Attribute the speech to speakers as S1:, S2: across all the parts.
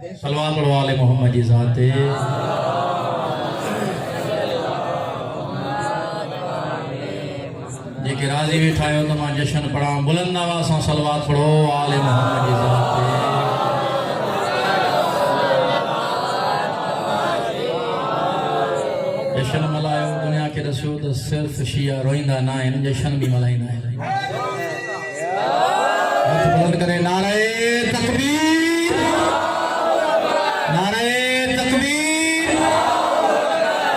S1: सलवात पढ़ो आले मोहम्मद जी ज़ाते। जेके राज़ी वेठा आहियो त मां जशन पढ़ां, बुलंद आवाज़ सां सलवात पढ़ो आले मोहम्मद जी ज़ाते। जशन मल्हायो दुनिया खे दस्यो त सिर्फ़ शिया रोईंदा न आहिनि, जशन बि मल्हाईंदा आहिनि। हथ बुलंद करे नारे तकबीर, नारे तकबीर,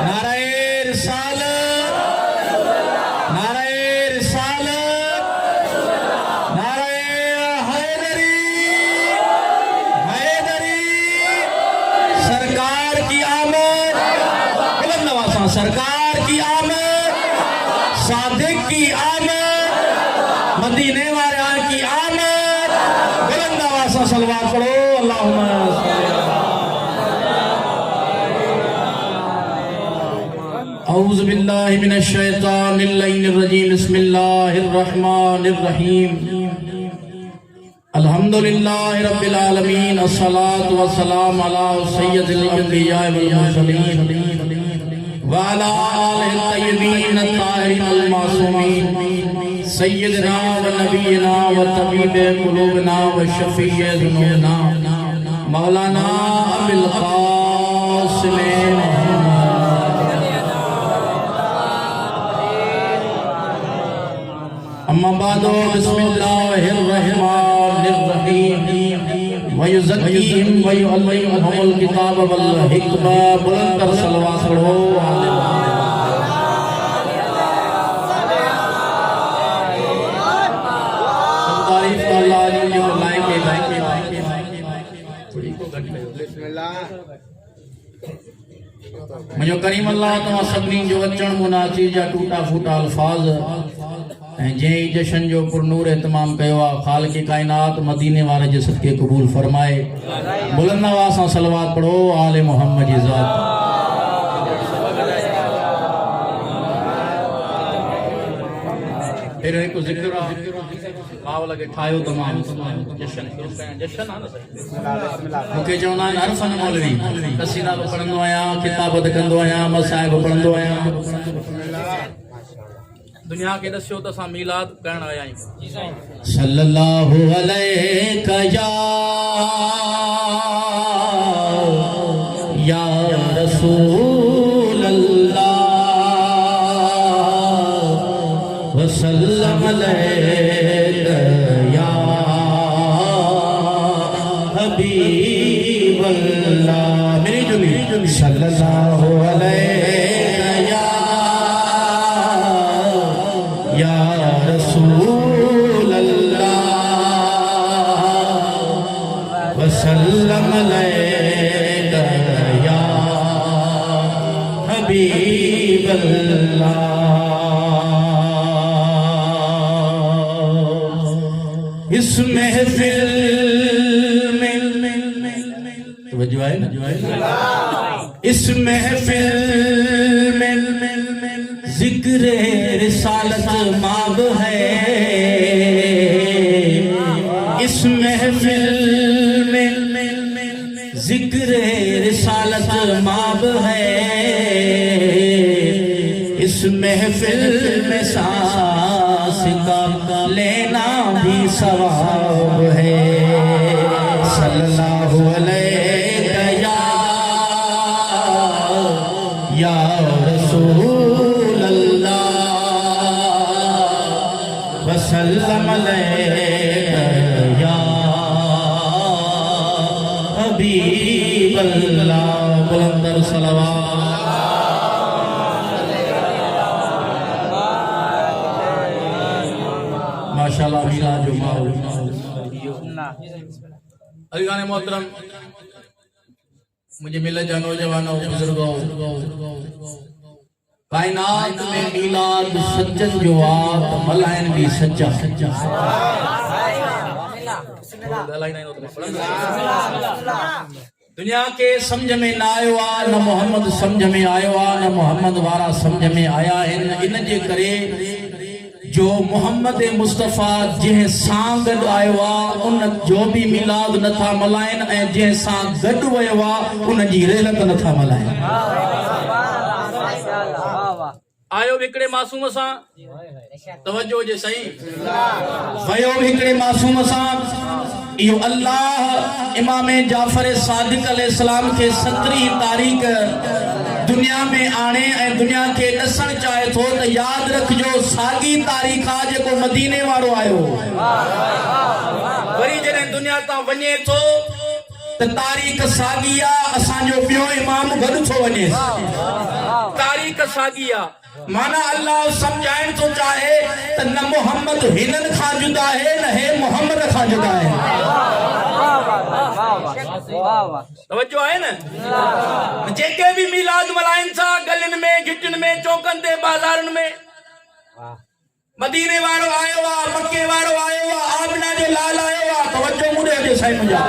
S1: नारे रिसालत, नारे रिसालत, नारे हैदरी, हैदरी। सरकार की आमद, बुलंद आवाज़ सां सरकार की आमद, सादिक की आमद, मदीने वाले की आमद। बुलंद आवाज़ सां सलवात पढ़ो अल्लाहुम्मा औज़ु बिल्लाहि मिनश शैतानिर रजीम। बिस्मिल्लाहिर रहमानिर रहीम। अल्हम्दुलिल्लाहि रब्बिल आलमीन। अस्सलातु वस्सलामु अला सय्यिदिल अंबिया वल मुरसलीन व अला आलिहि तय्यबीन ताहिरीन मासूमीन। सय्यदना व नबीना व तबीबे कुलूबना व शफीए ज़ुनूबना मौलाना अबुल क़ासिम अम्मा बादो। बिस्मिल्लाहिर रहमानिर रहीम। व युज़क्कीहिम व युअल्लिमुहुमुल किताब वल हिकमा। बुलंद कर सलवात पढ़ो आले तारीफ अल्लाह जी को लाइक थोड़ी को घट कयो। बिस्मिल्लाह। मुझो करीम अल्लाह तव्हां सभिनी जो अचण मुनासिब जा टूटा फूटा अल्फाज ऐं जंहिं जशन जो पुरनूर एतमाम कयो आहे, ख़ालिक़ काइनात मदीने वारे जे सदके क़बूल फरमाए। बुलंद आवाज़ सां सलवात पढ़ो आले मोहम्मद जी ज़ात। फिर एक ज़िक्र माव लगे ठायो तमाम जशन जशन आहे न सही। मूंखे चवंदा आहिनि हर फन मौलवी, कसीदा बि पढ़ंदो आहियां, किताब बि कंदो आहियां, मसाइब बि पढ़ंदो आहियां। दुनिया के दस्यो त असां मीलाद करण आया आहियूं। सल्लल्लाहु अलैका या रसूल अल्लाह व सल्लम अलैका या हबीब अल्लाह। मेरी जुली सल्लल्लाहु अलैका या रसूल अल्लाह व सल्लम अलैका या हबीब अल्लाह। इस महफिल में तवज्जो है ना, इस महफिल में जिक्र रिसालत माब है। इस महफिल में जिक्र रिसालत माब है। इस महफिल में सांस का लेना भी सवाब है। सल्लल्लाहु अलैका या रसूल अल्लाह व सल्लम अलैका या हबीब अल्लाह। बुलंद सलवात। माशाअल्लाह मीरा जो माहौल। अलीगान मोहतरम, मुझे मिले जा नौजवानों बुजुर्गों, कायनात में मीलाद सज्जन जो आत मलाइन भी सच्चा सच्चा। दुनिया के समझ में न आयो आ, न मोहम्मद समझ में आयो आ, न मोहम्मद वारा समझ में आया इन जे करे जो मोहम्मद मुस्तफ़ा जंहिं सां गॾु आयो आहे उन जो बि मिलाद नथा मल्हाइनि ऐं जंहिं सां गॾु वियो आहे उन जी रिहलत नथा मल्हाइनि। आयो हिकिड़े मासूम सां, तवज्जो जे सही, वियो हिकिड़े मासूम सां। इहो अल्लाह इमाम जाफर सादिक अलैहिस्सलाम खे 17 तारीख़ दुनिया में आणे ऐं दुनिया खे ॾसण चाहे थो त यादि रखिजो साॻी तारीख़ आहे जेको मदीने वारो आयो। वरी जॾहिं दुनिया तां वञे थो त तारीख़ साॻी आहे, असांजो ॿियो इमाम गॾु थो वञे, तारीख़ साॻी आहे। माना अल्लाह समझाइण थो चाहे त न मोहम्मद हिननि खां जुदा है न हे मोहम्मद खां जुदा है। तवज्जो आहे न? जेके भी मिलाद मल्हाइनि था गलियुनि में, गिटियुनि में, चौकनि ते, बाज़ारुनि में, मदीने वारो आयो आहे, मक्के वारो आयो आहे, आमिना जो लाल आयो आहे। तवज्जो मुंहिंजे जे साईं मुंहिंजा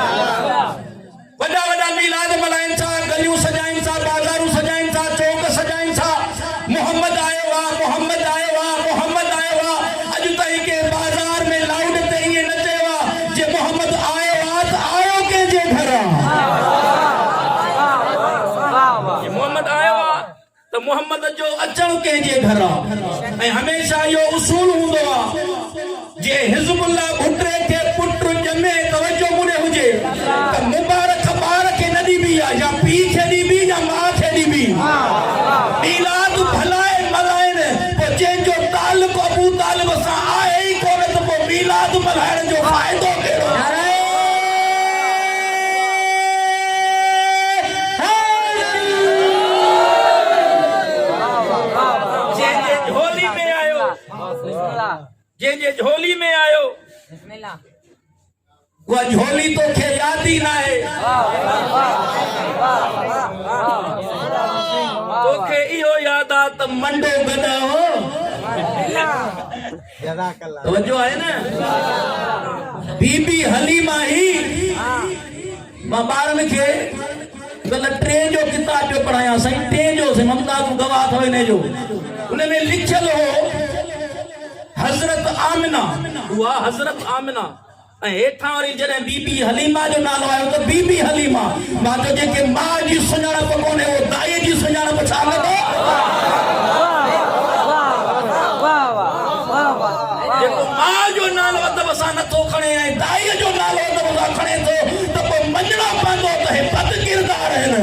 S1: वॾा वॾा मिलाद मल्हाइनि था, गलियूं सजाइनि था, बाज़ारूं सजाइनि था, चौक सजाइनि था। मोहम्मद आयो आहे, मोहम्मद आयो आहे, मोहम्मद आयो आहे। अॼु ताईं के बाज़ार में लाउड ते ईअं न चयो आहे जे मोहम्मद आयो आहे त आयो कंहिंजे घर आहे। मोहम्मद आयो आहे त मोहम्मद जो अचणु कंहिंजे घर आहे। ऐं हमेशह इहो उसूल हूंदो आहे जे हिज़्बुल्लाह भुट्टे खे पुट ॼमे, तवज्जो मुड़े हुजे त मुबारक ॿार खे न ॾिबी आहे, या पीउ खे ॾिबी या माउ खे ॾिबी। मिलाद भलाए मल्हाइनि, पोइ जंहिंजो ताल्लुक़ अबू तालिब सां आहे ई कोन त पोइ मिलाद मल्हाइण जो फ़ाइदो कहिड़ो? जंहिंजे झोली में आयो, जंहिंजे झोली में आयो, उहा झोली तोखे यादि ई न आहे। तोखे इहो यादि आहे त मंडो गॾु हो। तवज्जो आहे न? बीबी हलीमा ही मां ॿारनि खे कल्ह 3 जो किताब जो पढ़ायां साईं, 3 जो से ममता तूं गवाह अथव हिन जो। उन में लिखियल हो हज़रत आमिना, उहा हज़रत आमिना, ऐं हेठां वरी जॾहिं बीबी हलीमा जो नालो आयो त बीबी हलीमा। मां चयो जेके माउ जी सुञाणप कोन्हे उहो दाईअ जी सुञाणप छा लॻो? जेको माउ जो नालो अदब सां नथो खणे ऐं दाईअ जो नालो अदब सां खणे थो त पोइ मञणो पवंदो त हे बद किरदार आहिनि।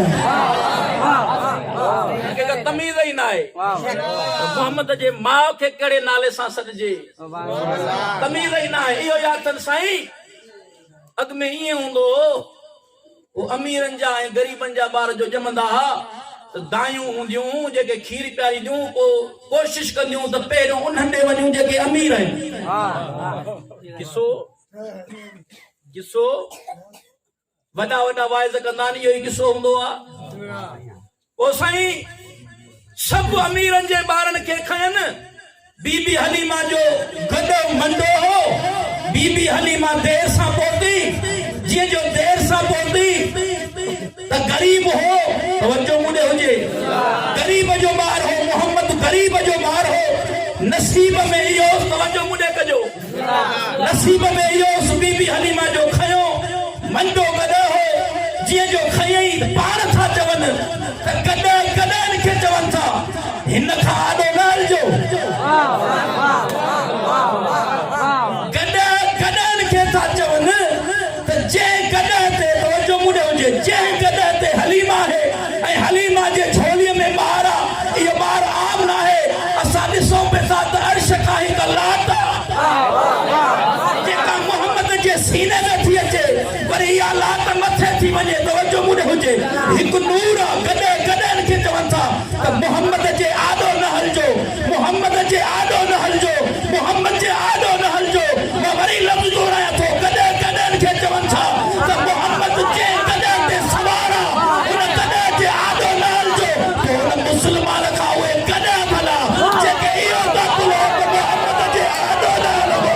S1: तमीज़ ई न आहे मोहम्मद जे माउ खे कहिड़े नाले सां सॾिजे, तमीज़ ई न आहे। इहो यादि अथनि साईं, अॻ में ईअं हूंदो हो, अमीरनि जा ऐं ग़रीबनि जा ॿार जो ॼमंदा हुआ त दायूं हूंदियूं जेके खीर पियारींदियूं, पोइ कोशिशि कंदियूं त पहिरियों उन्हनि ॾे वञूं जेके अमीर आहिनि। किसो किसो वॾा वॾा वाइज़ कंदा आहिनि, इहो ई किसो हूंदो आहे। पोइ साईं सभु अमीरनि जे ॿारनि खे खयनि। बीबी हलीमा जो गॾु मंडो हो। बीबी हलीमा देर सां पहुती, जीअं जो देर सां पहुती त ग़रीब हो, तवज्जो मुंडे हुजे, ग़रीब जो ॿार हो, मोहम्मद ग़रीब जो ॿार हो। नसीब में इहो, तवज्जो मुंडे कजो, नसीब में इहो बीबी हलीमा जो खयो मंडो गॾु हो। जीअं जो खयई पाण था चवनि त गॾु गॾनि खे चवनि था हिन खां आॾो न हलिजो। गॾु गॾनि खे था चवनि त जंहिं गॾ ते, तवज्जो मुंडे हुजे, जंहिं गॾ ते हलीमा आहे ऐं हलीमा जे झोलीअ में ॿार आहे, इहो ॿार आम न आहे। असां ॾिसूं पिया था त अर्श खां हिकु लात जेका मोहम्मद जे सीने में थी अचे, वरी इहा लात मथे थी वञे। तवज्जो मुंडे हुजे, हिकु नूर आहे। गॾु गॾनि खे चवनि था त मोहम्मद जे आॾो न हलिजो, मोहम्मद जे आॾो न हलिजो, मोहम्मद जे आॾो न हलिजो। मां वरी लफ़्ज़ दोहरायां थो, गॾु गॾनि खे चवनि था त मोहम्मद जे गॾ ते सवार आहे, हुन गॾ जे आॾो न हलिजो। पोइ हुन मुस्लमान खां उहे गॾ भला जेके इहो था कुलो त मोहम्मद जे आॾो न हलिजो।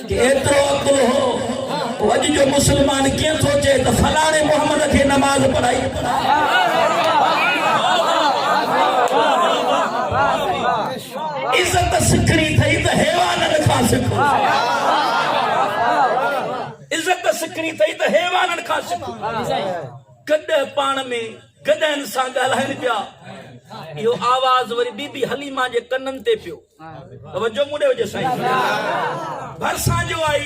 S1: कि एतिरो अकुल हो अॼु जो मुस्लमान कीअं सोचे त फलाणे मोहम्मद खे नमाज़ पढ़ाई इज़त सिखणी थई त हैवाननि खां सिखो इज़त सिखणी थई त हैवाननि खां सिखो गॾ पाण में गॾनि सां ॻाल्हाइनि पिया इहो आवाज़ वरी बीबी हलीमा जे कननि ते पियो तवजो मूं ॾे हुजे साईं भरिसां जो आई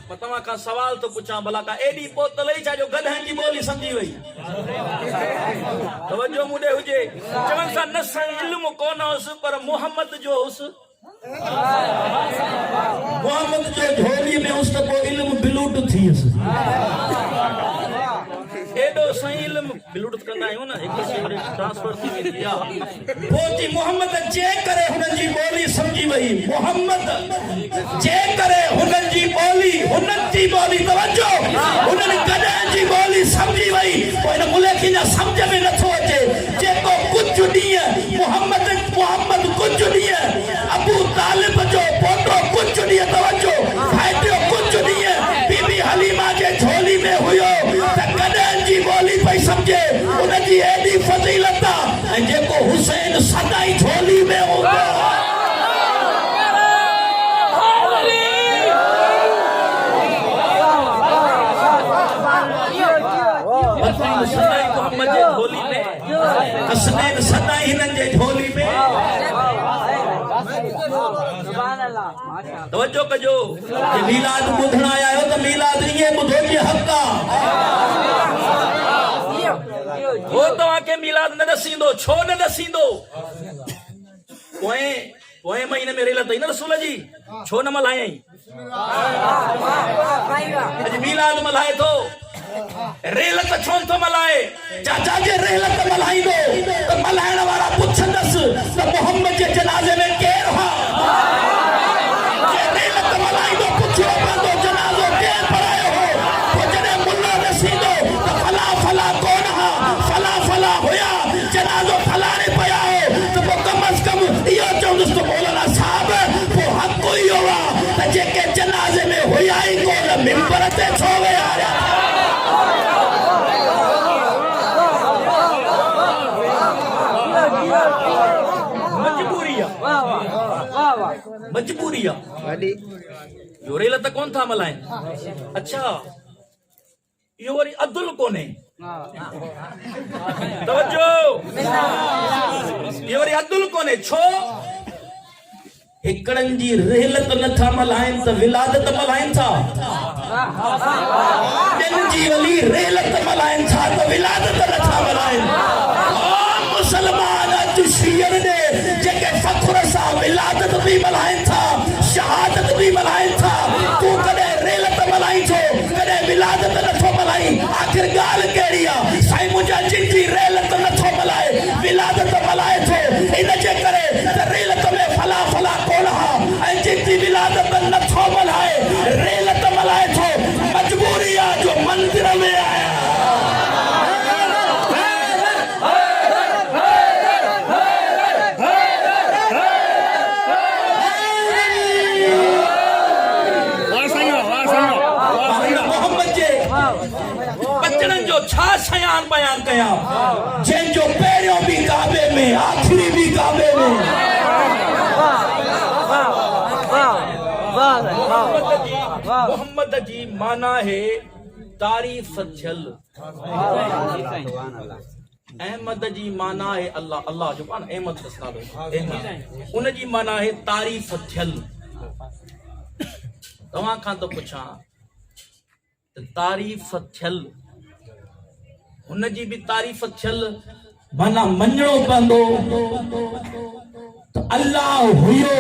S1: मां तव्हां खां सवाल थो पुछां भला का एॾी बोतल ई छा जो गधनि जी ॿोली सम्झी वई तवजो मूं ॾे हुजे चवनि सां न साईं इल्मु कोन हुउसि पर मोहम्मद जो हुउसि मोहम्मद जो झोली में हुउसि त पोइ इल्मु बिलूट थी वियुसि एडो साईं इल्मु बिलूट कंदा आहियूं न हिकु शइ वरी ट्रांसफर थी वेंदी आहे पोइ मोहम्मद जे करे हुननि जी ॿोली सम्झी वई मोहम्मद जे करे हुननि जी ॿोली तवजो हुननि गॾनि जी ॿोली सम्झी वई पोइ हिन मुल्क जा सम्झ में नथो अचे जेको कुझु ॾींहं मोहम्मद कुझु ॾींहं अबू तालिब जो पोटो कुझु ॾींहं तवजो भाइटियो कुझु ॾींहं बीबी हलीमा जे झोली में हुयो त गॾनि जी ॿोली पई सम्झे उनजी एॾी फज़ीलत ऐं जेको हुसैन सदाई झोली में हूंदो हसनैन सदाई हिननि जे झोली में तवजो कजो कि मीलाद ॿुधण आया आहियो त मीलाद ईअं ॿुधो जीअं हक़ आहे वो तव्हांखे मीलाद न ॾसींदो छो न ॾसींदो पोएं महीने में रेल अथई न रसूल जी छो न मल्हायई अॼु मीलाद मल्हाए थो रेल त छो नथो मल्हाए चाचा जे रेल त मल्हाईंदो त मल्हाइण वारा पुछंदसि त मोहम्मद जे जनाज़े में केरु हा रेल त मल्हाईंदो पुछियो पवंदो जनाज़ो केरु पढ़ायो हो पोइ जॾहिं मुल्ला ॾसींदो त फला फला कोन हा फला फला हुया जनाज़ो फलाणे पिया हो त पोइ कम अज़ कम इहो चवंदुसि त मौलाना साहब पोइ हक़ इहो आहे त जेके जनाज़े में हुया ई कोन मिंबर ते छो विया मजबूरी यो रेल त कोन था मल्हाइनि अच्छा इहो वरी अदुल कोन्हे तवजो इहो वरी अदुल कोन्हे छो हिकड़नि जी रेल त नथा मल्हाइनि त विलादत मल्हाइनि था ॿियनि जी वली रेल त मल्हाइनि था त विलादत नथा मल्हाइनि मुसलमान शियनि ॾे जेके फ़ख्र सां विलादत बि मल्हाइनि था शहादत बि मल्हाइनि था तूं कॾहिं रेल त मल्हाई छो कॾहिं विलादत नथो मल्हाई आख़िर ॻाल्हि कहिड़ी आहे साईं मुंहिंजा जिंजी रेल त नथो मल्हाए विलादत मल्हाए थो इन जे करे त रेल में फला फला कोन हा ऐं जिंजी विलादत नथो मल्हाए रेल त मल्हाए थो मजबूरी आहे जो मंदिर में आया छा शयान बयान कया जंहिंजो पहिरियों भी काबे में आखिरी भी काबे में मोहम्मद जी माना है तारीफ थियल अहमद जी माना है अल्लाह अल्लाह जो पान अहमद नालो उन जी माना है तारीफ थियल तव्हां खां तो पुछां तारीफ थियल उनजी भी तारीफ थियल माना मञणो पवंदो त अल्लाह हुयो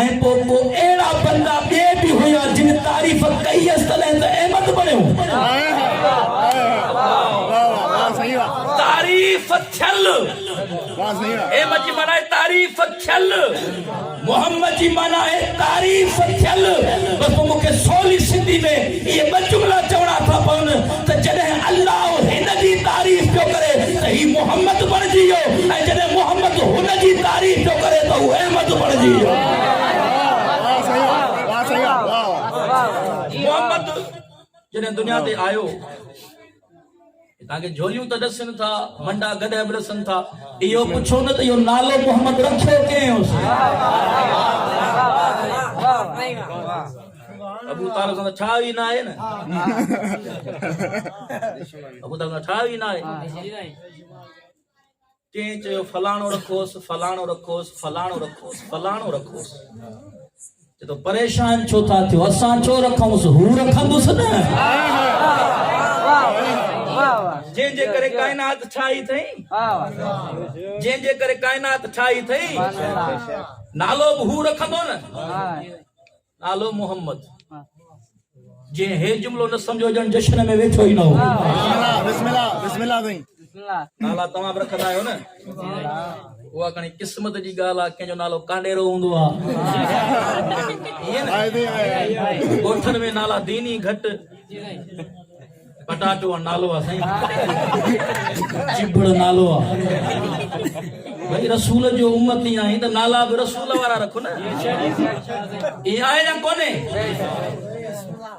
S1: ऐं पोइ को अहिड़ा बंदा ॿिए बि हुया जिन तारीफ़ कई तॾहिं त अहमद बणियो तारीफ़ थियल अहमद जी माना आहे तारीफ़ थियल मोहम्मद जी माना आहे तारीफ़ थियल बस मूंखे सवली सिंधी में इहे ॿ जुमला चवणा था पवनि त जॾहिं अल्लाह हिन जी तारीफ़ पियो करे त ही मोहम्मद बणिजी वियो ऐं जॾहिं मोहम्मद हुन जी तारीफ़ पियो करे त हू अहमद बणिजी वियो जॾहिं दुनिया ते आयो ताके झोलियूं त ॾसनि था, मंडा गॾे बि ॾसनि था, इहो पुछो न त इहो नालो मोहम्मद रखियो कंहिं हुयसि? अबू तालिब सां छा ई न आहे न, अबू तालिब सां छा ई न आहे। कंहिं चयो फलाणो रखोसि, फलाणो रखोसि, फलाणो रखोसि, फलाणो रखोसि। तो परेशान छो था थियो? असां छो रखूंसि, हू रखंदुसि न। जंहिंजे करे काइनात ठाही अथई, जंहिंजे करे काइनात ठाही अथई, नालो बि हू रखंदो न, नालो मोहम्मद। जे हे जुमलो न समझो ॼण जश्न में वेठो ई न हो।
S2: बिस्मिल्लाह बिस्मिल्लाह भई
S1: नाला तव्हां बि रखंदा आहियो न, उहा खणी क़िस्मत जी ॻाल्हि आहे। कंहिंजो नालो कांडेरो हूंदो आहे, ॻोठनि में नाला दीनी घटि, पटाटो नालो आहे साईं, चिबड़ नालो आहे। भाई रसूल जो उम्मती आहीं त नाला बि रसूल वारा रखो न। इहा आहे या कोन्हे?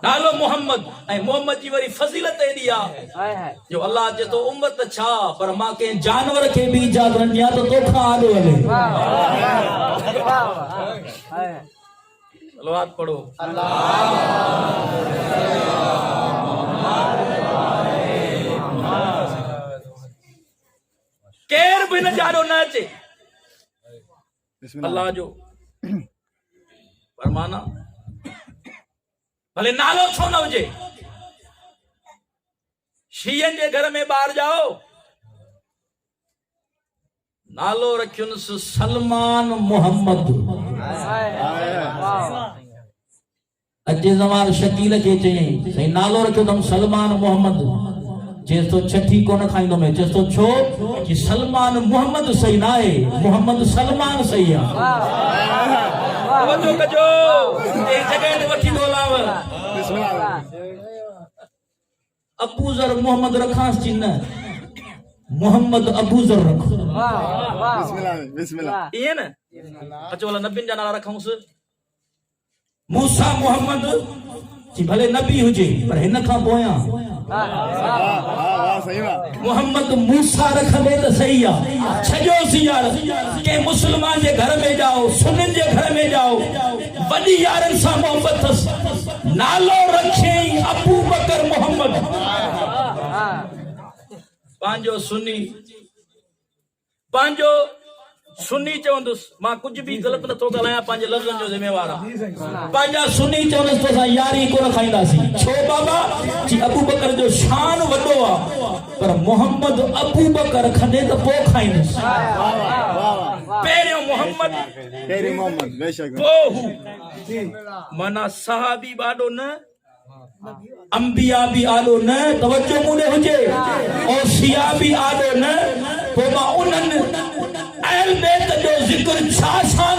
S1: नालो मोहम्मद ऐं मोहम्मद जी वरी फज़ीलत एॾी आहे जो अल्लाह चए थो उम्मत छा, पर मां कंहिं जानवर खे बि इजाज़त न ॾियां त तोखां आॾो हले। सलवात पढ़ो। केर बि न जाड़ो न अचे अल्लाह जो फरमाना, भले नालो छो न हुजे। शीयन जे घर में ॿार जाओ, नालो रखियुसि सलमान मोहम्मद। अॼु ज़मान शकील खे चयईं साईं नालो रखियो अथमि सलमान मोहम्मद, चएसि तो छठी कोन खाईंदो मैं, चएसि तो छो कि सलमान मोहम्मद सही ना है, मोहम्मद सलमान सही है। अबूजर मोहम्मद रखांस जी न, मोहम्मद अबूजर रखो। इहे न अचो वाला नबियुनि जा नाला रखूंसि। मूसा मोहम्मद जी भले नबी हुजे पर हिन खां पोयां मोहम्मद मूसा रखंदे त सही आहे। छॾियोसि यार, के मुस्लमान जे घर में जाओ, सुन्निन जे घर में जाओ, वॾी यारनि सां मोहब्बत अथसि, नालो रखियईं अबू बकर मोहम्मद। पंहिंजो सुन्नी चवंदुसि मां कुझु बि ग़लति नथो ॻाल्हायां, पंहिंजे लफ़्ज़नि जो ज़िम्मेवार आहे। पंहिंजा सुन्नी चवंदुसि तो असां यारी कोन खाईंदासीं। छो बाबा? जी अबू बकर जो शान वॾो आहे, पर मोहम्मद अबू बकर रखंदे त पोइ खाईंदुसि। पहिरियों मोहम्मद बेशक, माना सहाबी ॿाॾो न, अंबिया भी आलो न, तवज्जो मूंने हुजे, औसिया भी आलो न। पोइ मां उन्हनि अहल बैत जो ज़िक्र छा शान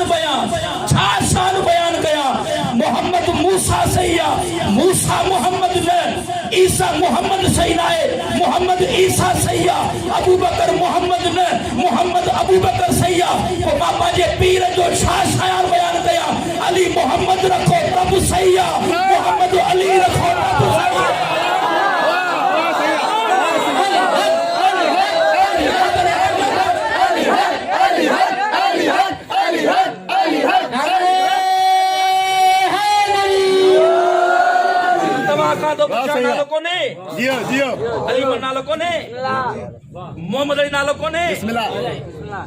S1: बयान कया। मोहम्मद मूसा सही आहे, मूसा मोहम्मद न, ईसा मोहम्मद सही न आहे, मोहम्मद ईसा सही आहे। अबू बकर मोहम्मद न, मोहम्मद अबू बकर सही आहे। पोइ मां पंहिंजे पीर जो छा शान बयान कया। अली मोहम्मद रखो तब सही आहे, मोहम्मद अली रखो तब सही आहे। नालो कोने जियो अली नालो कोने, मोहम्मद अली नालो कोने। बिस्मिल्लाह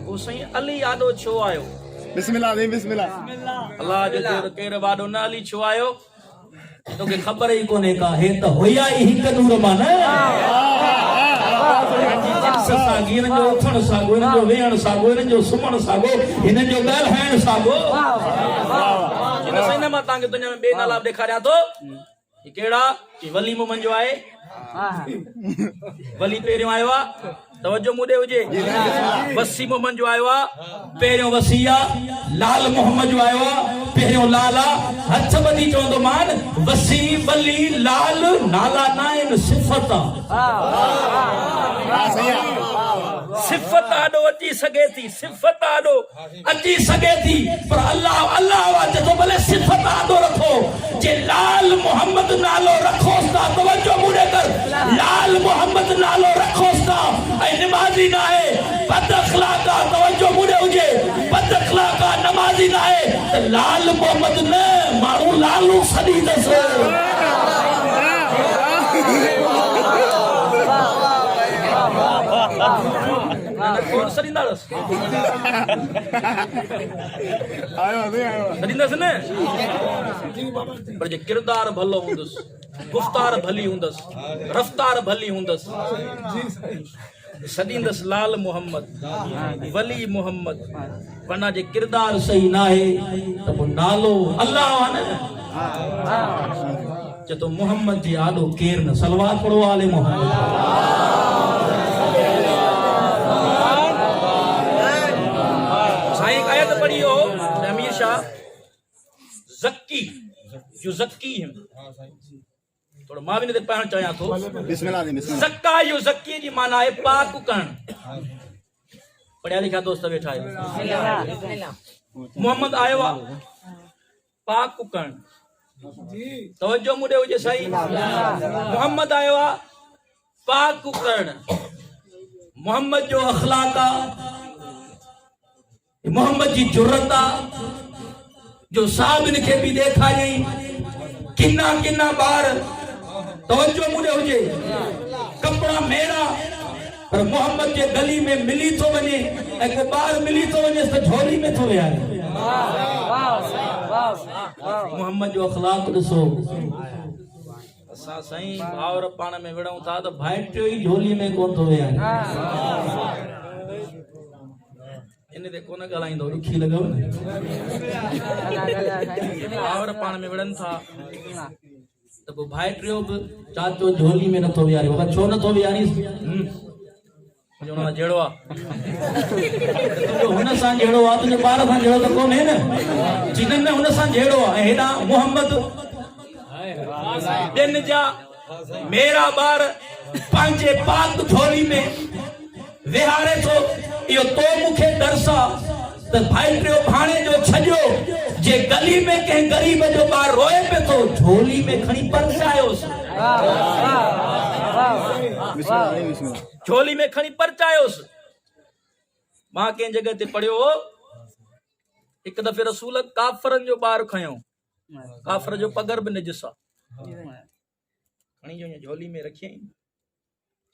S1: ओ सही अली आदो छो आयो? बिस्मिल्लाह बिस्मिल्लाह अल्लाह जो देव केर वाडो न अली छो आयो? तोखे ख़बर ही कोने का हे त होया ही हिक नूर मान। साॻी हिननि जो उथण साॻो, हिननि जो वेहण साॻो, हिननि जो सुम्हण साॻो, हिननि जो ॻाल्हाइण साॻो। हिन सही न मां तव्हांखे दुनिया में ॿिए नाला ॾेखारियां थो। केड़ा कि वली मोहम्मद जो आहे, वली पहिरियों आयो आहे, तवज्जो मूंॾे हुजे। वसी मोहम्मद जो आयो आहे, पहिरियों वसी आहे। लाल मोहम्मद जो आयो आहे, पहिरियों लाल आहे। हथ ॿधी चवंदो मान वसी वली लाल नाला न आहिनि, सिफ़त आहे। सिफ़त आॾो अची सघे थी, सिफ़त आॾो अची सघे थी, पर अल्लाह भले सिफ़त आॾो रखो। जे लाल मोहम्मद नालो रखोसि था तवज्जो नमाजी ना है, बद अखलाका तवज्जो मुड़े हुजे, बद अखलाका नमाजी ना है, त लाल मोहम्मद न माण्हू लालू सदी दस। कौन सरींदास सरींदास न पर जे किरदार भलो हुंदस, गुफ्तार भली हुंदस, रफ्तार भली हुंदस, सदींदस लाल मोहम्मद वली मोहम्मद। वरना जे किरदार सही ना है तो वो नालो अल्लाह वाने जतो मोहम्मद जी आडो केर न सलवात पढ़ो आले मोहम्मद। पढ़ी हो हमेशा ज़क्की युज़क्कीहिम, थोड़ा मां भी ने पढ़ण चाहिया तो
S2: बिस्मिल्लाह बिस्मिल्लाह।
S1: ज़क्का युज़क्की जी माना है पाक करण। पढ़िया लिखा दोस्त बैठा है, मोहम्मद आयो पाक करण, तवज्जो मुड़े हुजे सही, मोहम्मद आयो पाक करण। मोहम्मद जो अखलाका, मोहम्मद जी जुर्रता जो साबिन के भी देखा नहीं किन्ना किन्ना बार तवज्जो मुड़े हुजे कपड़ा मेरा पर मोहम्मद जे गली में मिली तो वने एक बार मिली तो वने तो झोली में तो यार मोहम्मद जो अखलाक ॾिसो। असां साईं भावर पाण में विड़ऊं था तो भाइटियो ही झोली में कोन थो यार इने ते कोन ॻाल्हाईंदो ॾुखी लॻव न। भावर पाण में विड़नि था त पोइ भाइटियो बि चाचो झोली में नथो विहारे। बाबा छो नथो विहारीस? मुंहिंजो हुन सां जहिड़ो आहे, तुंहिंजो हुन सां जहिड़ो आहे, तुंहिंजे ॿार सां जहिड़ो त कोन्हे न। जिननि में हुन सां जहिड़ो आहे। ऐं हेॾा मोहम्मद ॾिन जा मेरा ॿार पंहिंजे पाक झोली में विहारे थो, इहो तो मूंखे दरसा त भाइटियो भाणे जो छॼो जे गली में कंहिं ग़रीब जो ॿार रोए पे थो झोली में खणी परचायोसि, झोली में खणी परचायोसि। मां कंहिं जगह ते पढ़ियो हो हिकु दफ़े रसूल काफ़रनि जो ॿार खयो, काफ़र जो पगर बि निजस आहे, खणी जो झोली में रखियईं।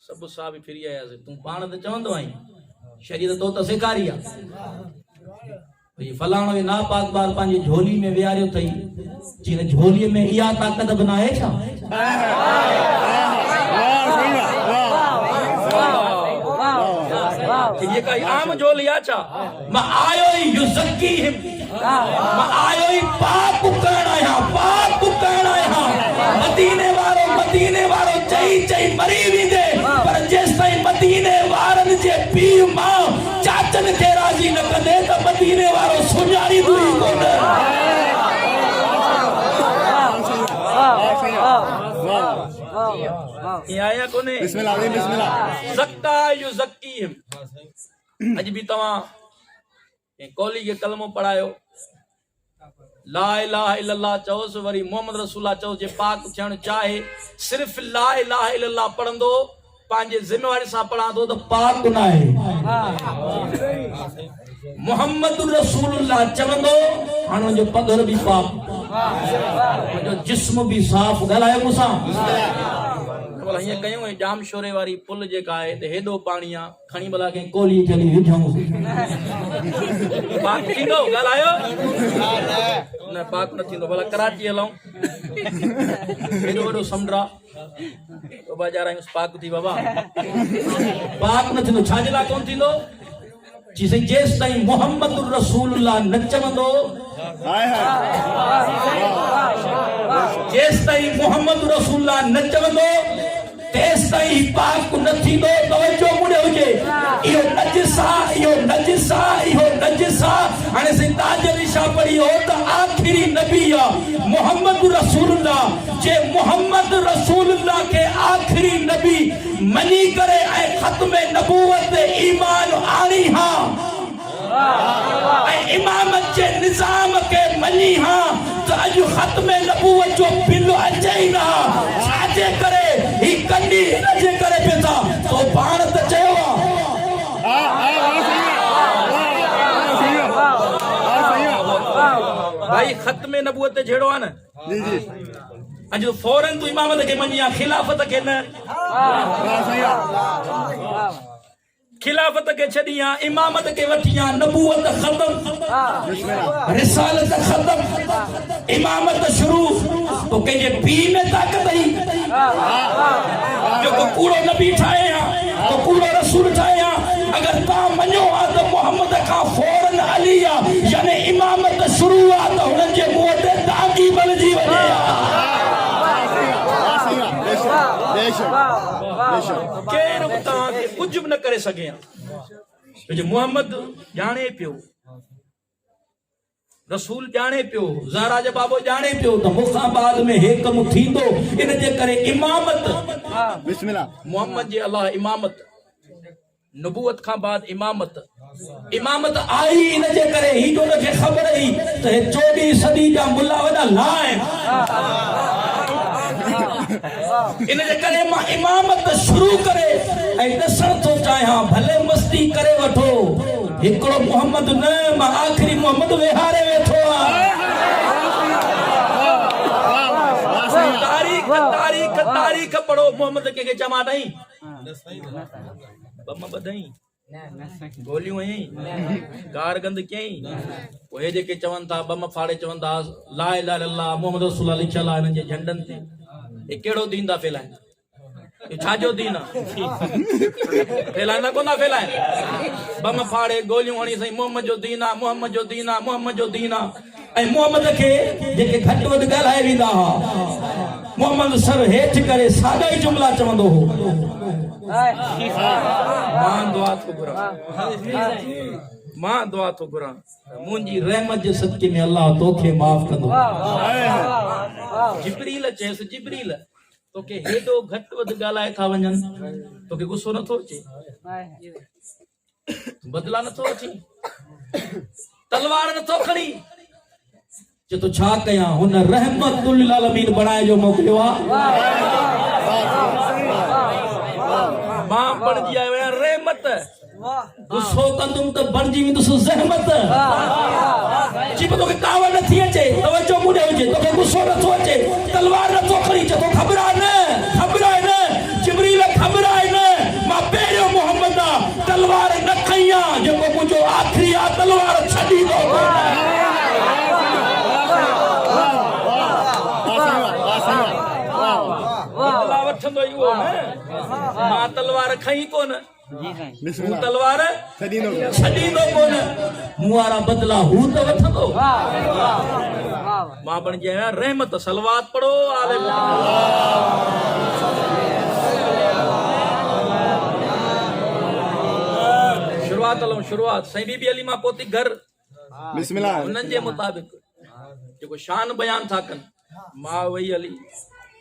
S1: सब साहब फिरी आयासीं, तूं पाण त चवंदो आहीं शरीयत तो त सेखारी आहे फलाणो नापाक बार पंहिंजी झोली में विहारियो अथई, चई झोलीअ में इहा ताक़त बि न आहे छा? ये का आम झोली आहे छा? मां आयो ई युज़क्कीहिम, मां आयो ई पाक करण आहियां, पाक करण आहियां। मदीने वारो चई चई मरी वेंदे पर जेसि ताईं मदीने वारनि जे पीउ मां चाचनि खे राज़ी न कंदे त मदीने वारो सुञाणींदो ई कोन। आया कोने
S2: बिस्मिल्लाह बिस्मिल्लाह।
S1: ज़क्का युज़क्कीहिम। अॼु बि तव्हां कौली खे कलमो पढ़ायो, ला इलाहा इल्लल्लाह चओसि, वरी मोहम्मद रसूलुल्लाह चओसि। जे पाक थियणु चाहे सिर्फ़ ला इलाहा इल्लल्लाह पढ़ंदो, पंहिंजे ज़िम्मेवारी सां पढ़ंदो त पाक न आहे। मोहम्मद रसूलुल्लाह चवंदो हाणे उनजो पगर बि पाक, उनजो जिस्म बि साफ़। ॻाल्हायो मूंसां? हीअं कयूं जाम शोरे वारी पुल जेका आहे त हेॾो पाणी आहे, खणी भला कंहिं कोली चली विझूं, पाक थींदो? ॻाल्हायो न, पाक न थींदो। भला कराची हलूं, हेॾो वॾो समुंड आहे, बाज़ार आहियूं, पाक थी बाबा? पाक न थींदो। छाजे लाइ कोन थींदो? जेसि ताईं मोहम्मद रसूलुल्लाह न चवंदो, जेसि ताईं मोहम्मद रसूलुल्लाह न चवंदो तेसि ताईं पाक न थींदो। तवज्जो मुड़े हुजे, इहो नजिस आहे, इहो नजिस आहे, इहो नजिस आहे। हाणे साईं ताजरी छा पढ़ी हो त आखिरी नबी आहे मोहम्मद रसूलुल्लाह। जे मोहम्मद रसूलुल्लाह खे आखिरी नबी मनी करे ऐं ख़त्म नबूवत ईमान आणी हा ऐं इमामत जे निज़ाम खे मनी हा त अॼु ख़त्म नबूवत जो बिल अचे ई न। छाजे करे ही कंडी इनजे करे पियो था, तो पाण त चयो आहे
S3: भाई खत्म नबूवत झेड़ो आहे न
S2: जी जी
S3: अॼु फौरन तू इमामत खे मञी खिलाफ़त खे न खिलाफत के छड़िया इमामत के वठिया नबूवत खत्म रिसालत खत्म इमामत शुरू तो के पी में ताकत ही जो को कूड़ो नबी ठाए तो कूड़ो रसूल ठाए अगर ता मनो आ तो मोहम्मद का फौरन अली यानी इमामत शुरू आ तो उन जे मुंह ते दागी बलजी वने केर तहां के कुछ भी न करे सके जो मोहम्मद जाने पियो रसूल जाने पियो ज़हरा जे बाबो जाने पियो तो मुखां बाद में हे कम थींदो इन जे करे इमामत
S2: बिस्मिल्लाह
S3: मोहम्मद जे अल्लाह इमामत नबूवत खां बाद इमामत आई इन जे करे ही जो के खबर ही तो 24 सदी जा मुल्ला वडा लाए इन जे करे मां इमामत शुरू करे ऐं दसण थो चाहियां भले मस्ती करे वठो हिकड़ो मोहम्मद न मां आखिरी मोहम्मद विहारे वेठो तारीख पढ़ो मोहम्मद के चमा नहीं बम बधई गोलियूं हई कारगंद कई ओए जेके चवन था बम फाड़े चवन था ला इलाहा इल्लल्लाह मोहम्मद रसूलुल्लाह लिखियल आहे इनजे झंडन ते ये केड़ो दीन दा फैलाए ये छाजो दीन फैलाए कोना फैलाए बम फाड़े गोलियूं हणी सही मोहम्मद जो दीन आ मोहम्मद जो दीन आ मोहम्मद जो दीन आ ऐं मोहम्मद के जेके घट वध गालाए विंदा मोहम्मद सर हेठ करे सादा ही जुमला चवंदो हो मां दुआ तो घुरा मुंजी रहमत जे सदके में अल्लाह तोखे माफ कंदो जिब्रील चेस जिब्रील तोखे हेडो घट वध गालाए था वञन तोखे गुस्सो न थो अचे बदला न थो अचे तलवार न थो खणी जे तो छा कया हुन रहमतुल लिल आलमीन बनाए जो मोकलियो मां पढ़जी आयो रहमत गुस्सो कंदुम त बणजी वेंदुस ज़हमत जी तोखे काव न थी अचे तवज्जो मुडे हुजे तोखे गुस्सो न थो अचे तलवार न थो खणी तो खबर आहे न जिब्रील खबर आहे न मां पहिरियों मोहम्मद तलवार न खईया जेको मुंहिंजो आखिरी आ तलवार छडी दो मां तलवार खई कोन तलवार छॾींदो कोन मूं वारा बदला हू त वठंदो मां बणजी आहियां रहमत सलवात पढ़ो आले शुरुआत सही बीबी अली मां पोती घर
S2: बिस्मिल्लाह
S3: उन्हनि जे मुताबिक जेको शान बयान था कनि मां वही अली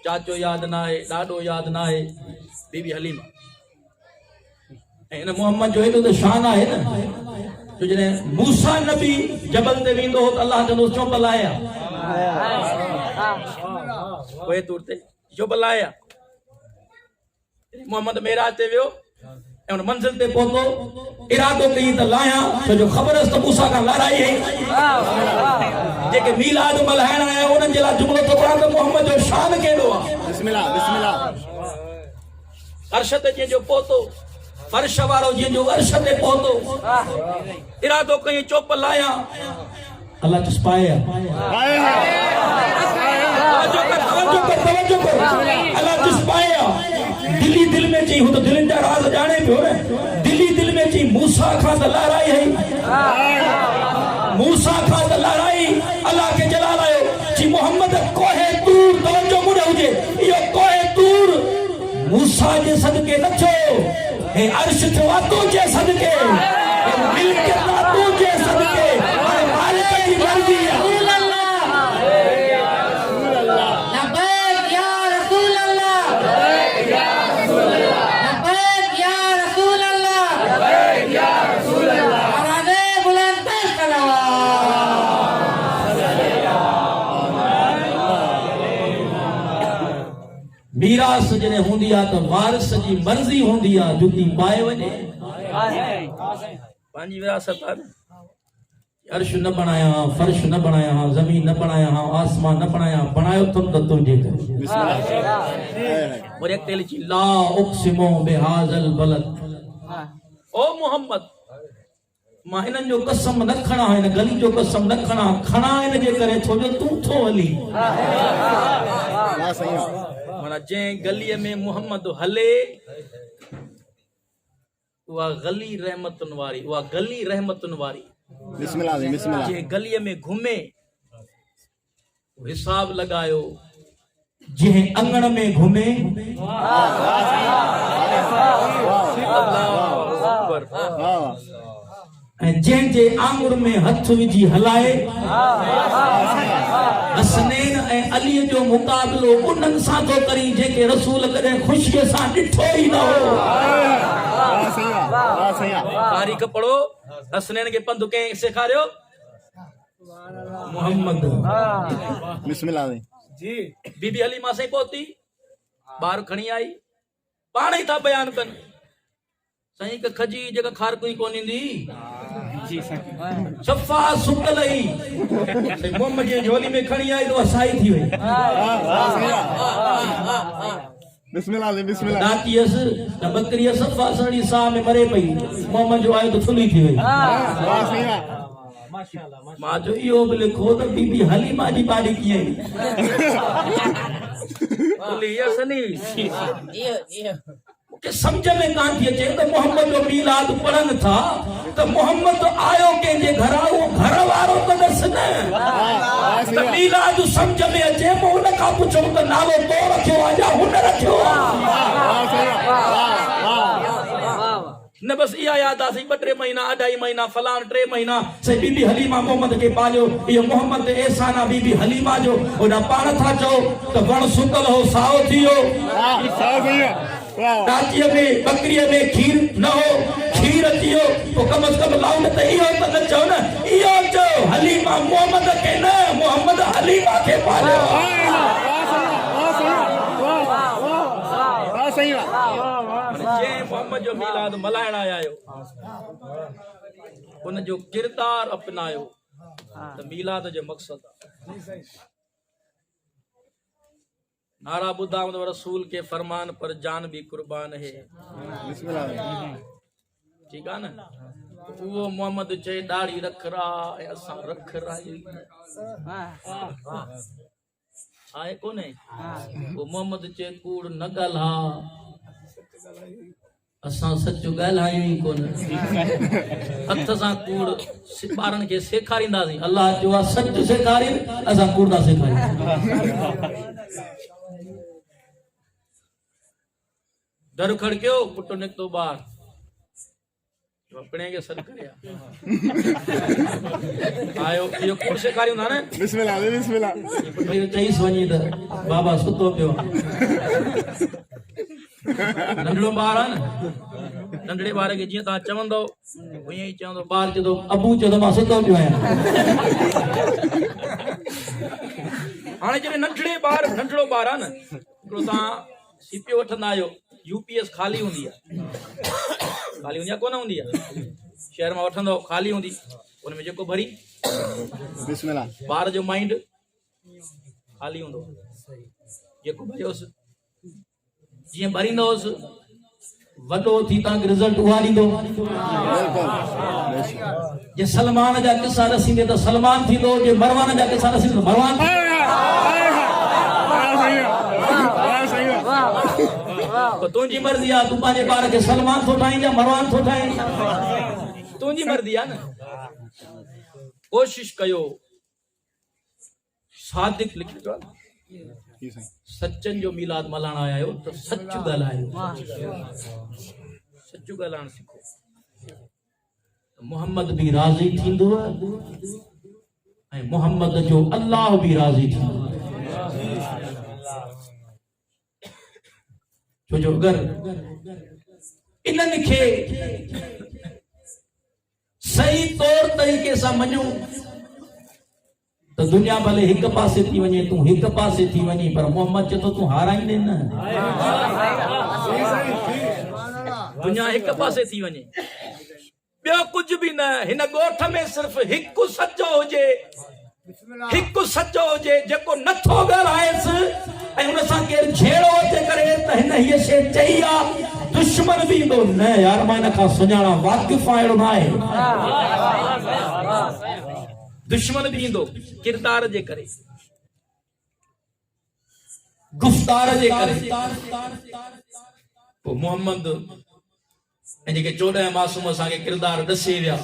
S3: चाचो याद ना है डाडो याद ना है बीबी हलीमा इन मोहम्मद जो हेॾो त शान आहे न जो जॾहिं मूसा नबी जबल ते वेंदो हो त अल्लाह चवंदो चोपल आया ओए तूर ते चोपल आया मोहम्मद मेराज ते वियो ऐं उन मंज़िल ते पहुतो इरादो कई त लाया छो जो ख़बर अस त मूसा खां लड़ाई है जेके मीलाद मल्हाइण आया उन्हनि जे लाइ जुमिलो थो पढ़ां त मोहम्मद जो शान केॾो आहे
S2: बिस्मिल्लाह बिस्मिल्लाह
S3: अर्श ते जंहिंजो पहुतो फर्श वारो जंहिंजो अर्श ते पहुतो इरादो कई चोप लाया अल्लाह चुस्पाया अल्लाह चुस्पाया दिली दिल में चई हो तो दिलनि जा राज जाने पियो न दिली दिल में चई मूसा खां त लड़ाई है मूसा खां त लड़ाई अल्लाह के जलाल आयो जी मोहम्मद कोहे तूर तवज्जो मुड़े हुजे यो कोहे तूर मूसा जे सदके न छो हे अर्श जो वातो जे सदके हे मिल्क वातो जे सदके हाणे मालिक जी मर्जी आहे मीरास जने हुंदी आ तो वारिस जी मर्जी हुंदी आ जुती पाए वने पांजी विरासत आ
S1: अर्श न बनाया हाँ, फर्श न बनाया हाँ, जमीन न बनाया हाँ, आसमान न बनाया, बनायो तुम तो तुझे कर। और एक तेल ची ला उक्सिमो बिहाज़ल बलद। ओ मोहम्मद मां हिननि जो कसम न खणा, हिन गली जो कसम न खणा, खणा हिन जे करे छो जो तूं थो हली। माना जंहिं गलीअ में मोहम्मद हले उहा गली रहमतुनि वारी, उहा गली रहमतुनि वारी।
S2: बिस्मिल्लाह बिस्मिल्लाह।
S1: जे गलीअ में घुमे हिसाब लगायो, जंहिं अंगण में घुमे ऐं जंहिंजे आंगुर में हथ विझी हलाए, हसनैन ऐं अलीअ जो मुक़ाबिलो उन्हनि सां थो करी जेके रसूल कॾहिं ख़ुशीअ सां ॾिठो ई न हो। तारीख़ पढ़ो, हसनैन खे पंधु कंहिं सेखारियो? मोहम्मद।
S2: बिस्मिल्लाह
S3: जी। बीबी हलीमा से पहुती, ॿार खणी आई, पाण ई था बयान कनि साईं क खजी जेका खार कोई कोन ईंदी जी सफ़ा सुकल ई मोहम्मद जी झोली में खणी आई तो असाई थी वई।
S2: बिस्मिल्लाह बिस्मिल्लाह।
S1: दातियस त बकरी सफ़ा सड़ी साह में मरे पई, मोहम्मद जो आयो तो थुली थी वई। माशाअल्लाह। मां जो इहो बि लिखो त बीबी हलीमा जी बारी कीअं थुली असनी के समझ में कान थी अचे त मोहम्मद जो मीलाद पढ़नि था त मोहम्मद आयो कंहिंजे घर, उहो घर वारो त ॾस न त मीलाद समझ में अचे। पोइ हुन खां पुछो त नालो तो रखियो आहे या हुन रखियो आहे? न बस इहा याद आहे साईं 2-3 महीना 2.5 महीना फलाण 3 महीना से बीबी हलीमा मोहम्मद के पालियो। इहो मोहम्मद एहसान आहे बीबी हलीमा जो। ओॾा पाण था चओ त वण सुकल हो साओ थी वियो, दाचीअ में बकरीअ में खीर न हो खीर अची वियो। पोइ कम अज़ कम लाउंड त इहो त न चओ न, इहो चओ हलीमा मोहम्मद खे न, मोहम्मद हलीमा खे पालियो। जंहिं मोहम्मद जो मीलाद मल्हाइण आयो उन जो किरदार अपनायो त मीलाद जो मक़सद आहे। नारा ॿुधां त रसूल के फरमान पर जान भी कुर्बान है। ठीक आहे न। वो मोहम्मद चए दाढ़ी रखरा ऐं असां रखरा आहे कोन्हे। वो मोहम्मद चए कूड़ न ॻाल्हा असां सच ॻाल्हायूं ई कोन। हथ सां कूड़ ॿारनि खे सेखारींदासीं। अल्लाह जो आहे सच सेखारीनि, असां कूड़ था सेखारियूं। दर खड़कियो, पुटु निकितो ॿार, अपने के सर करया आयो इहो कूड़ सेखारियूं था न।
S2: बिस्मिल्लाह बिस्मिल्लाह।
S1: पुटु चईस वञी त बाबा सुतो पियो। नंढड़ो ॿार आहे न, नंढड़े ॿार खे जीअं तव्हां चवंदो ईअं ई चवंदो। ॿार चवंदो अबू चवंदो मां सुतो पियो आहियां। हाणे जॾहिं नंढड़ो ॿार आहे न, हिकिड़ो तव्हां सीपीओ वठंदा आहियो, यूपीएस खाली हूंदी आहे, खाली हूंदी आहे कोन हूंदी आहे? शहर मां वठंदो खाली हूंदी, उनमें जेको भरी
S2: बिस्मिल्लाह।
S1: ॿार जो माइंड खाली हूंदो, जेको भरियोसि जीअं भरींदोसि वॾो थी तव्हांखे रिज़ल्ट उहा ॾींदो। जे सलमान जा किसा रसींदे त सलमान थींदो, जे मरवान जा किसा रसींदे त मरवान। तुंहिंजी मर्ज़ी आहे, तूं पंहिंजे ॿार खे सलमान थो ठाहीं या मरवान थो ठाहीं, तुंहिंजी मर्ज़ी आहे न। कोशिश कयो सादिक लिखियो आहे सचन जो मीलाद मल्हाइण आया आहियो त सच ॻाल्हायो, सच ॻाल्हाइण सिखो। मोहम्मद भी राज़ी थींदो ऐं मोहम्मद जो अल्लाह भी राज़ी थींदो। छो जो अगर इन्हनि खे सही तौर तरीक़े सां मञूं त दुनिया भले हिक पासे थी वञे, तूं हिक पासे थी वञी, पर मोहम्मद चए थो तूं हाराईंदे न। दुनिया हिक पासे थी वञे,
S3: ॿियो कुछ भी न हिन ॻोठ में सिर्फ हिकु सचो हुजे हिकु सचो हुजे जेको नथो ॻाल्हाएसि ऐं हुन सां केरु झेड़ो अचे करे त हिन हीअ शइ चई आहे दुश्मन बि ईंदो न यार मां हिन खां सुञाणा वाक़िफ़ अहिड़ो न आहे दुश्मन भी ईंदो किरदार जे करे गुफ्तार जे करे पोइ मोहम्मद ऐं जेके 14 मासूम असांखे किरदार ॾसे विया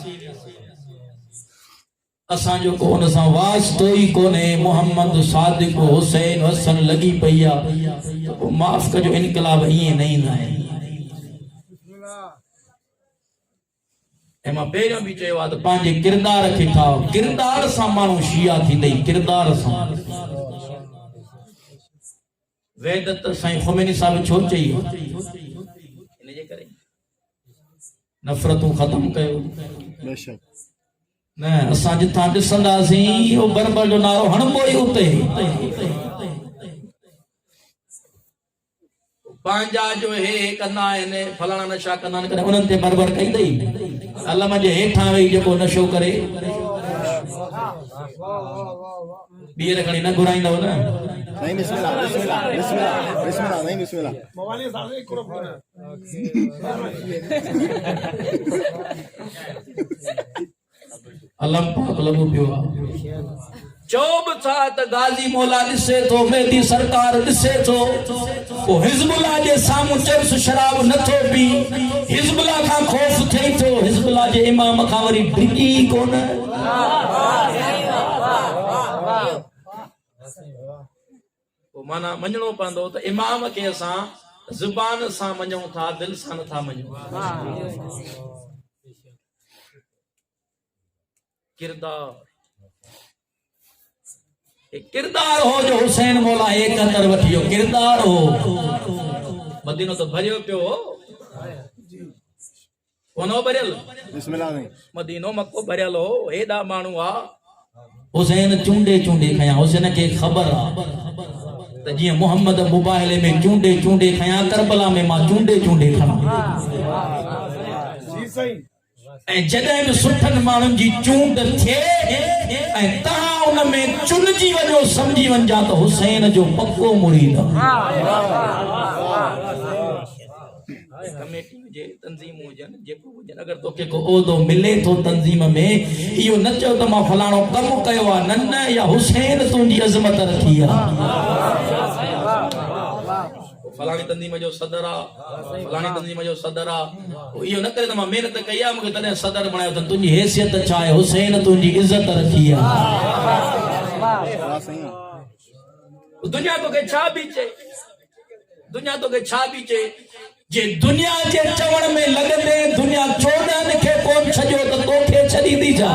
S3: असांजो को हुन सां वास्तो ई कोन्हे मोहम्मद सादिक हुसैन हसन लॻी पई आहे पोइ माफ़ कजो इनकलाब ईअं न ईंदा आहिनि ऐं मां पहिरियों बि चयो आहे त पंहिंजे किरदार खे ठाहो किरदार सां माण्हू शिया थींदई किरदार सां वेदत साईं ख़ुमैनी साहिब छो चई इन जे करे नफ़रतूं ख़त्म कयो
S2: बेशक
S3: न असां जिथां ॾिसंदासीं इहो बरबर जो नारो हणबो ई उते पंहिंजा जो हे कंदा आहिनि फलाणा नशा कंदा आहिनि करे उन्हनि ते बरबर कई अथई अलम जे हेठां वेही जेको नशो करे ॿी रखणी न घुराईंदव न
S2: नहीं बिस्मिल्लाह बिस्मिल्लाह बिस्मिल्लाह बिस्मिल्लाह नहीं बिस्मिल्लाह
S3: अलम पाक लॻो पियो आहे चओ बि छा त गाज़ी मौला ॾिसे थो मेहदी सरकार ॾिसे थो पोइ हिज़बुल्लाह जे साम्हूं चर्स शराब नथो पी हिज़बुल्लाह खां ख़ौफ़ थिए थो हिज़बुल्लाह जे इमाम खां वरी डिॼी कोन पोइ माना मञणो पवंदो त इमाम खे असां ज़ुबान सां मञूं था दिलि सां नथा मञूं किरदार हो जो हुसैन मौला एक अंदर वठियो किरदार हो मदीनो तो भरियो पियो कोनो भरियल
S2: बिस्मिल्लाह नहीं
S3: मदीनो मक्को भरियल हो हेॾा माण्हू आ हुसैन चूंडे चूंडे खया हुसैन खे ख़बर आ त जीअं मोहम्मद मोबाइल में चूंडे चूंडे खया करबला में मां चूंडे चूंडे खणा जी सही ऐं जॾहिं बि सुठनि माण्हुनि जी चूंड थिए ऐं तव्हां उन में चुनिजी वञो सम्झी वञा त हुसैन जो पक्को मुरीद कमेटी हुजे तंज़ीम हुजनि जेको हुजनि अगरि तोखे को उहिदो मिले थो तंज़ीम में इहो न चओ त मां फलाणो कमु कयो आहे न या हुसैन तुंहिंजी अज़मत रखी आहे फलाणी तंज़ीम जो सदर आहे फलाणी तंज़ीम जो सदर आहे इहो न करे त मां महिनत कई आहे मूंखे तॾहिं सदर बणायो त तुंहिंजी हैसियत छा आहे हुसैन तुंहिंजी इज़त रखी आहे दुनिया तोखे छा बि चए दुनिया तोखे छा बि चए जे दुनिया जे चवण में लॻंदे दुनिया 14 खे कोन छॾियो त तोखे छॾींदी छा